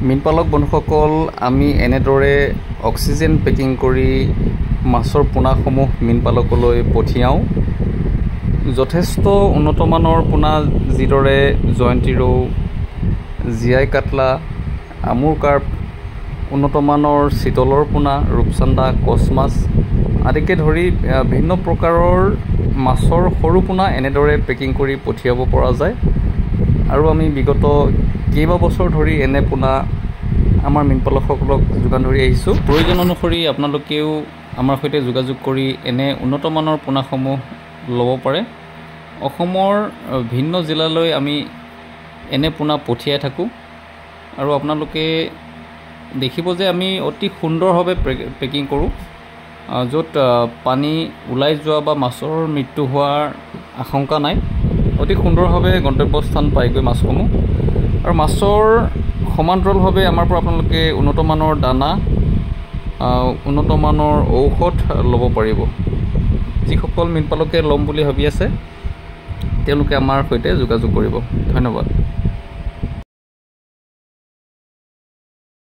মীনপালক বন্ধুসকল, আমি এনেদৰে অক্সিজেন পেকিং কৰি মাছৰ পোনাসমূহ মীনপালকলৈ পঠিয়াওঁ। যথেষ্ট উন্নতমানৰ পোনা, যিদৰে জয়ন্তী ৰৌ, জীয়াই কাটলা, আমুৰ কাৰ্প, উন্নতমানৰ চিতলৰ পোনা, ৰূপচান্দা, কচ মাছ আদিকে ধৰি ভিন্ন প্ৰকাৰৰ মাছৰ সৰু পোনা এনেদৰে পেকিং কৰি পঠিয়াব পৰা যায়। আৰু আমি বিগত কেইবাবছৰ ধৰি এনে পোনা আমাৰ মীনপালকসকলক যোগান ধৰি আহিছোঁ। প্ৰয়োজন অনুসৰি আপোনালোকেও আমাৰ সৈতে যোগাযোগ কৰি এনে উন্নতমানৰ পোনাসমূহ ল'ব পাৰে। অসমৰ ভিন্ন জিলালৈ আমি এনে পোনা পঠিয়াই থাকোঁ আৰু আপোনালোকে দেখিব যে আমি অতি সুন্দৰভাৱে পেকিং কৰোঁ, য'ত পানী ওলাই যোৱা বা মাছৰ মৃত্যু হোৱাৰ আশংকা নাই। অতি সুন্দৰভাৱে গন্তব্যস্থান পায়গৈ মাছসমূহ। আৰু মাছৰ সমান্তৰালভাৱে আমাৰ পৰা আপোনালোকে উন্নতমানৰ দানা, উন্নতমানৰ ঔষধ ল'ব পাৰিব। যিসকল মীনপালকে ল'ম বুলি ভাবি আছে তেওঁলোকে আমাৰ সৈতে যোগাযোগ কৰিব। ধন্যবাদ।